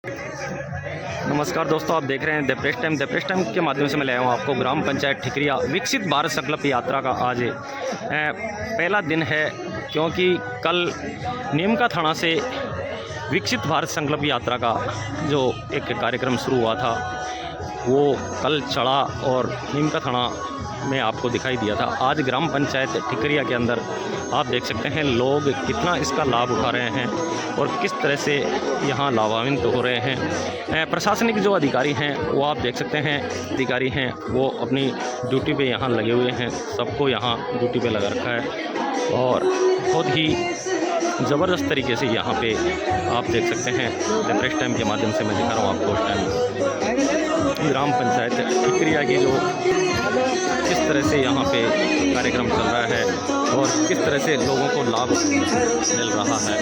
नमस्कार दोस्तों, आप देख रहे हैं द प्रेस टाइम के माध्यम से मैं लाया हूँ आपको ग्राम पंचायत ठिकरिया विकसित भारत संकल्प यात्रा का आज पहला दिन है, क्योंकि कल नीमका थाना से विकसित भारत संकल्प यात्रा का जो एक कार्यक्रम शुरू हुआ था वो कल चढ़ा और नीमका थाना में आपको दिखाई दिया था। आज ग्राम पंचायत ठिकरिया के अंदर आप देख सकते हैं लोग कितना इसका लाभ उठा रहे हैं और किस तरह से यहाँ लाभान्वित हो रहे हैं। प्रशासनिक जो अधिकारी हैं वो आप देख सकते हैं, अधिकारी हैं वो अपनी ड्यूटी पे यहाँ लगे हुए हैं, सबको यहाँ ड्यूटी पे लगा रखा है और बहुत ही ज़बरदस्त तरीके से यहाँ पे आप देख सकते हैं। द प्रेस टाइम के माध्यम से मैं दिखा रहा हूँ आपको उस टाइम ग्राम पंचायत ठिकरिया की जो किस तरह से यहाँ पे कार्यक्रम चल रहा है और किस तरह से लोगों को लाभ मिल रहा है।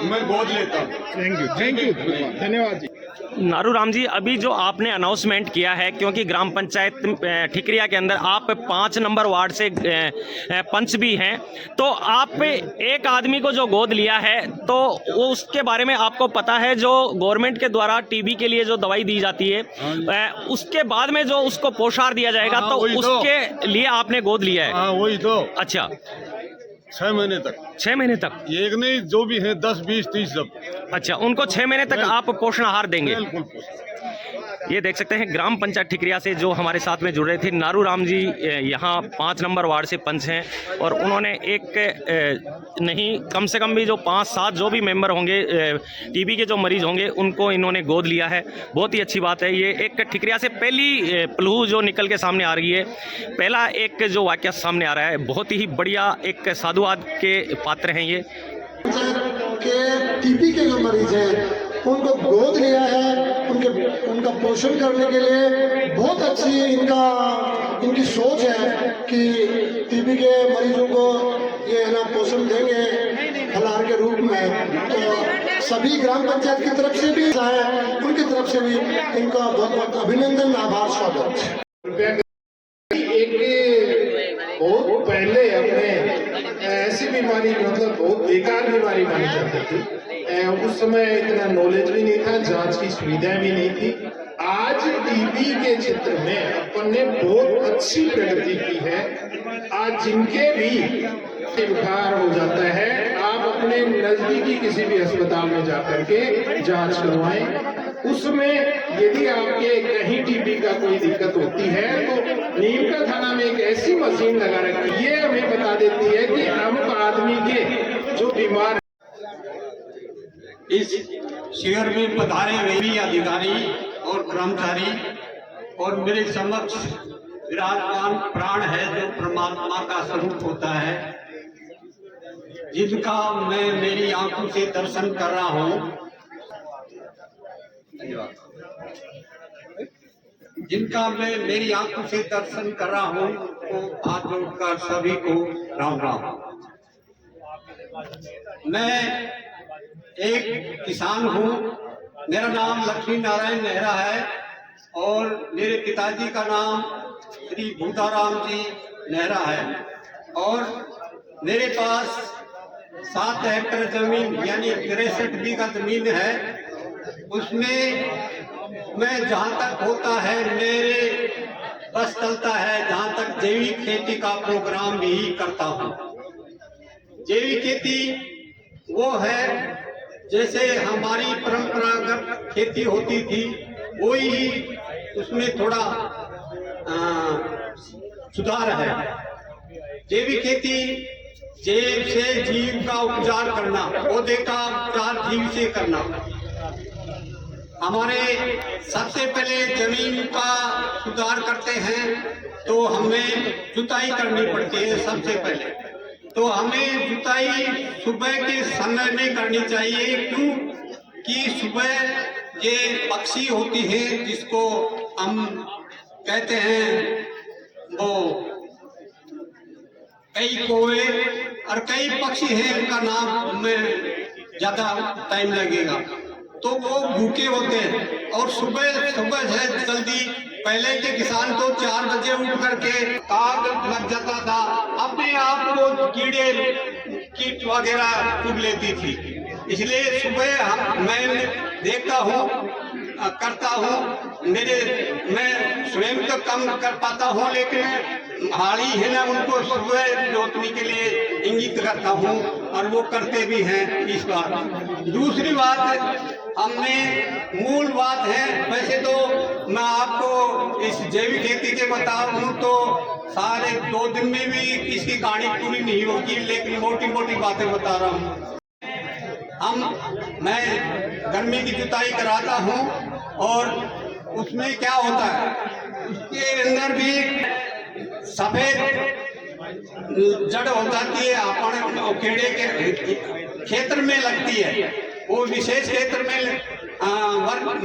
मैं गोद लेता हूँ। थैंक यू धन्यवाद जी। नारू राम जी, अभी जो आपने अनाउंसमेंट किया है, क्योंकि ग्राम पंचायत ठिकरिया के अंदर आप 5 नंबर वार्ड से पंच भी हैं, तो आप एक आदमी को जो गोद लिया है तो वो उसके बारे में आपको पता है, जो गवर्नमेंट के द्वारा टीबी के लिए जो दवाई दी जाती है उसके बाद में जो उसको पोषाहार दिया जाएगा, तो उसके लिए आपने गोद लिया है? हाँ वही तो। अच्छा, 6 महीने तक। 6 महीने तक? एक नहीं, जो भी है 10, 20, 30 सब। अच्छा, उनको 6 महीने तक आप पोषण आहार देंगे? बिल्कुल। ये देख सकते हैं ग्राम पंचायत ठिकरिया से जो हमारे साथ में जुड़ रहे थे नारू राम जी, यहाँ 5 नंबर वार्ड से पंच हैं और उन्होंने एक नहीं कम से कम भी जो 5-7 जो भी मेंबर होंगे टीबी के जो मरीज होंगे उनको इन्होंने गोद लिया है। बहुत ही अच्छी बात है। ये एक ठिकरिया से पहली प्लू जो निकल के सामने आ रही है, पहला एक जो वाक्य सामने आ रहा है, बहुत ही बढ़िया एक साधुवाद के पात्र हैं ये। के टीबी के जो मरीज हैं उनको गोद लिया है, उनका पोषण करने के लिए बहुत अच्छी इनकी सोच है कि टीबी के मरीजों को ये है ना पोषण देंगे फलाहार के रूप में। तो सभी ग्राम पंचायत की तरफ से भी है, उनकी तरफ से भी इनका बहुत बहुत अभिनंदन, आभार, स्वागत। बहुत पहले अपने ऐसी बीमारी, मतलब बहुत बेकार बीमारी मानी जाती थी। उस समय इतना नॉलेज भी नहीं था, जांच की सुविधाएं भी नहीं थी। आज टीबी के क्षेत्र में अपन ने बहुत अच्छी प्रगति की है। आज जिनके भी बुखार हो जाता है, आप अपने नजदीकी किसी भी अस्पताल में जाकर के जांच करवाएं। उसमें यदि आपके कहीं टीबी का कोई दिक्कत होती है तो नीमका थाना में एक ऐसी मशीन लगा रखी है, ये हमें बता देती है कि अमुक आदमी के जो बीमार। इस शिविर में पधारे हुए अधिकारी और कर्मचारी और मेरे समक्ष विराजमान प्राण है जो परमात्मा का स्वरूप होता है, जिनका मैं मेरी आंखों से दर्शन कर रहा हूँ, जिनका मैं मेरी आंखों से दर्शन कर रहा हूँ, तो हाथ जोड़कर सभी को राम राम। मैं एक किसान हूँ, मेरा नाम लक्ष्मी नारायण नेहरा है और मेरे पिताजी का नाम श्री भूताराम जी नेहरा है और मेरे पास 7 हेक्टेयर जमीन यानी 63 बीघा जमीन है। उसमें मैं जहाँ तक होता है मेरे बस चलता है, जहाँ तक जैविक खेती का प्रोग्राम भी करता हूँ। जैविक खेती वो है जैसे हमारी परंपरागत खेती होती थी, वही ही उसमें थोड़ा सुधार है। जैविक खेती जैव से जीव का उपचार करना, पौधे का उपचार जीव से करना। हमारे सबसे पहले जमीन का सुधार करते हैं, तो हमें जुताई करनी पड़ती है सबसे पहले। तो हमें जुताई सुबह के समय में करनी चाहिए, क्यों कि सुबह ये पक्षी होती है जिसको हम कहते हैं, वो कई कौवे और कई पक्षी हैं, उनका नाम में ज्यादा टाइम लगेगा, तो वो भूखे होते हैं। और सुबह सुबह से जल्दी, पहले के किसान तो 4 बजे उठ करके आग लग जाता था, अपने आप को कीट वगैरह चुग लेती थी। इसलिए सुबह मैं देखता हूँ, करता हूँ, मैं स्वयं तो कम कर पाता हूँ, लेकिन हाड़ी है ना, उनको सुबह जोतने के लिए इंगित करता हूँ और वो करते भी हैं इस बार। दूसरी बात हमने मूल बात है, वैसे तो मैं आपको इस जैविक खेती के बताऊं तो सारे 2 दिन में भी इसकी कहानी पूरी नहीं होगी, लेकिन मोटी मोटी बातें बता रहा हूँ। मैं गर्मी की जुताई कराता हूँ और उसमें क्या होता है, उसके अंदर भी सफेद जड़ हो जाती है, अपन कीड़े के क्षेत्र में लगती है, वो विशेष क्षेत्र में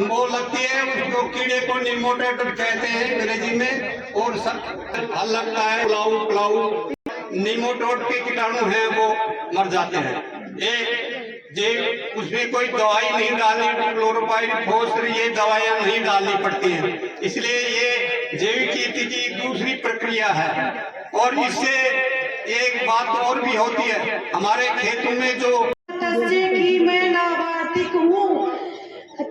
वो लगती है, उसको कीड़े को निमोटेट कहते हैं अंग्रेजी में। और सब फल लगता है, प्लाऊ निमोटोड के कीटाणु हैं वो मर जाते हैं। उसमें कोई दवाई नहीं डालनी, क्लोरोपाइड फोस्टर ये दवाइयां नहीं डालनी पड़ती हैं। इसलिए ये जैविक खेती की दूसरी प्रक्रिया है। और इससे एक बात और भी होती है, हमारे खेतों में जो की मैं लाभार्थी हूँ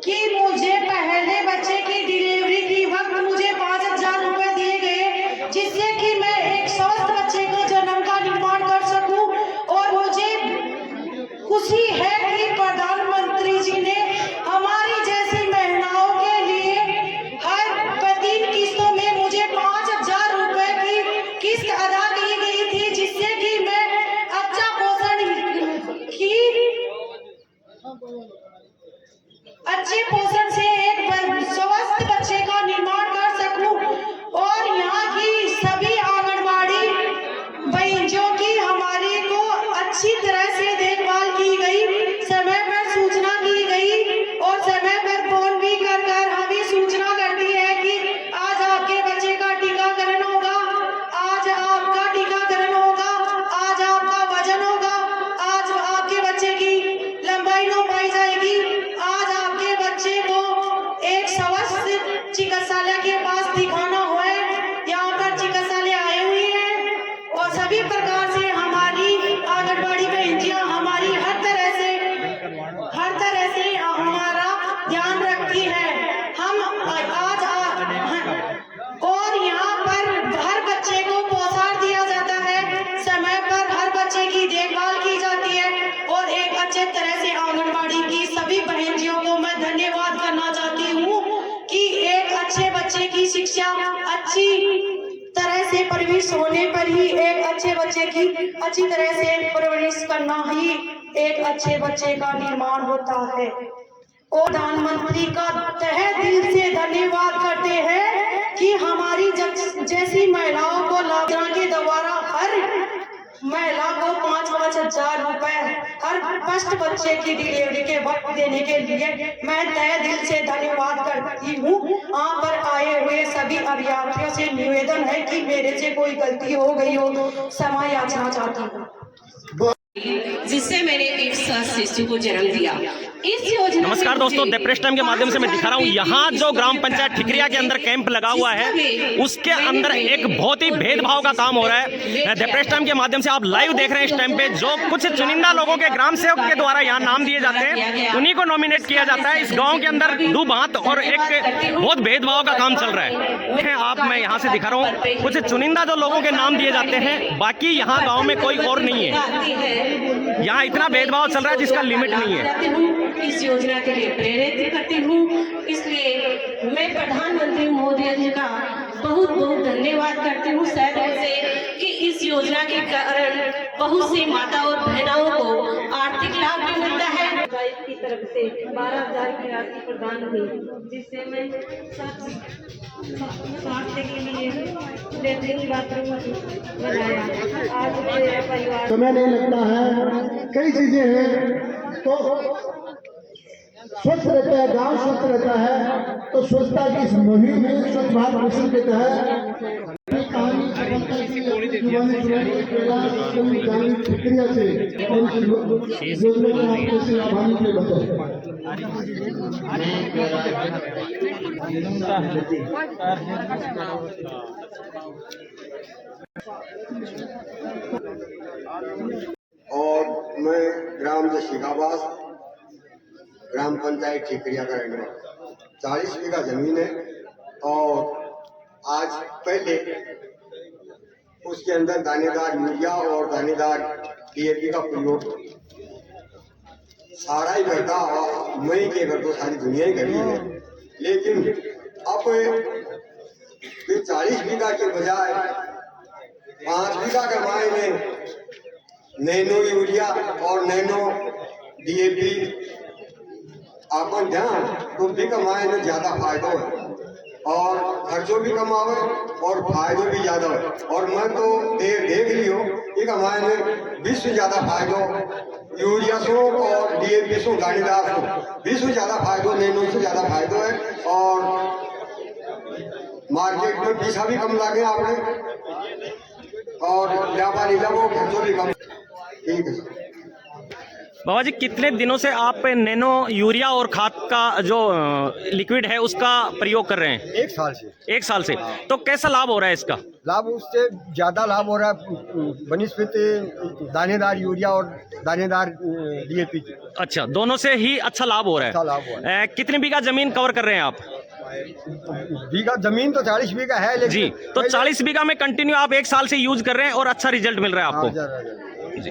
कि मुझे पहले बच्चे की डिलीवरी की वक्त मुझे 5,000 रुपए दिए गए, जिससे कि मैं एक स्वस्थ बच्चे के जन्म का निर्माण कर सकूं। और मुझे खुशी है कि प्रधानमंत्री जी ने हमारी जैसी महिलाओं के लिए हर 3 किस्तों में मुझे 5,000 रुपए की किस्त अदा की गई थी, जिससे कि मैं अच्छे पोषण से एक स्वस्थ बच्चे का निर्माण कर सकूं। और यहाँ की सभी आंगनबाड़ी बहनों की हमारी को अच्छी तरह से देखभाल की गई, समय पर सूचना की गई और समय पर फोन भी कर हमें सूचना करती है कि आज आपके बच्चे का टीकाकरण होगा, आज आपका टीकाकरण होगा, आज आपका वजन होगा, आज आपके बच्चे की लंबाई नापी जाएगी, आज आपके बच्चे को एक स्वस्थ चिकित्सालय के पास दिखाना हुआ है। यहाँ पर चिकित्सालय आए हुए हैं और सभी प्रकार से हमारी आंगनबाड़ी बहनियां हमारी हर तरह से हमारा ध्यान रखती है। हम आज और यहाँ पर हर बच्चे को पोषण दिया जाता है, समय पर हर बच्चे की देखभाल की जाती है। और एक अच्छे तरह से आंगनबाड़ी की सभी बहनियों को मैं धन्यवाद करना चाहती हूँ कि एक अच्छे बच्चे की शिक्षा अच्छी तरह से परवरिश होने पर ही एक अच्छे बच्चे की अच्छी तरह से परवरिश करना ही एक अच्छे बच्चे का निर्माण होता है। और प्रधानमंत्री का तहे दिल से धन्यवाद करते हैं कि हमारी जैसी महिलाओं को लाभ के द्वारा हर महिला को 5,000 रुपए हर फर्स्ट बच्चे की डिलीवरी के वक्त देने के लिए मैं तहे दिल से धन्यवाद करती हूँ। यहाँ पर आए हुए सभी अभिभावकों से निवेदन है कि मेरे से कोई गलती हो गई हो तो क्षमा याचना चाहती हूँ। जिससे मैंने एक शिशु को जन्म दिया। इस योजना नमस्कार दोस्तों, द प्रेस टाइम के माध्यम से मैं दिखा रहा हूँ यहाँ जो ग्राम पंचायत ठिकरिया के अंदर कैंप लगा हुआ है, उसके अंदर एक बहुत ही भेदभाव का काम हो रहा है। द प्रेस टाइम के माध्यम से आप लाइव देख रहे हैं इस टाइम पे, जो कुछ चुनिंदा लोगों के ग्राम सेवक के द्वारा यहाँ नाम दिए जाते हैं, उन्हीं को नॉमिनेट किया जाता है। इस गाँव के अंदर दो बात और एक बहुत भेदभाव का काम चल रहा है। आप मैं यहाँ से दिखा रहा हूँ, कुछ चुनिंदा जो लोगों के नाम दिए जाते हैं, बाकी यहाँ गाँव में कोई और नहीं है। यहाँ इतना भेदभाव चल रहा है जिसका लिमिट नहीं है। इस योजना के लिए प्रेरित करती हूँ, इसलिए मैं प्रधानमंत्री मोदी जी का बहुत बहुत धन्यवाद करती हूँ शायद से कि इस योजना के कारण बहुत सी माता और बहनों को आर्थिक लाभ भी मिलता है। तरफ से 12,000 की राशि प्रदान हुई, जिससे मैं स्वास्थ्य के लिए लेट्रिन बाथरूम बनाया। आज मेरा परिवार समय नहीं लगता है, कई चीजें हैं तो स्वच्छ रहता है, गांव स्वच्छ रहता है। तो स्वच्छता की इस मुहिम में स्वच्छ भारत मिशन के तहत कहानी सफलता की जुबानी सुनाई जानी प्रक्रिया से योजना के आपको से आभारी के और मैं ग्राम जशीकाबाद ग्राम पंचायत ठिकरिया का रहने वाला। 40 बीघा जमीन है और आज पहले उसके अंदर दानेदार यूरिया और दानेदार DAP का प्रयोग सारा ही करता, मैं ही के कर तो सारी दुनिया ही करी है। लेकिन अब ये 40 बीघा के बजाय 5 बीघा के माए में नैनो यूरिया और नैनो DAP अपन ध्यान तो भी कमाए में ज्यादा फायदा है और खर्चों भी कम आवे और फायदे भी ज्यादा है। और मैं तो देख लियो कि कमाए में 20 से ज्यादा फायदो यूरिया से और DAP से दानेदार से 20 से ज्यादा फायदो, नैनो से ज्यादा फायदो है। और मार्केट में पैसा भी कम लागे आपने और व्यापारी लोगों खर्चों भी कम। ठीक है सर। बाबा जी, कितने दिनों से आप नैनो यूरिया और खाद का जो लिक्विड है उसका प्रयोग कर रहे हैं? 1 साल से। 1 साल से। तो कैसा लाभ हो रहा है इसका? लाभ उससे ज्यादा लाभ हो रहा है बनिस्पत दानेदार यूरिया और दानेदार DAP की। अच्छा, दोनों से ही अच्छा लाभ हो रहा है। अच्छा लाभ हो रहा है। कितने बीघा जमीन कवर कर रहे हैं आप? बीघा जमीन तो 40 बीघा है लेकिन जी, तो 40 बीघा में कंटिन्यू आप 1 साल से यूज कर रहे हैं और अच्छा रिजल्ट मिल रहा है आपको? हाँ, जी।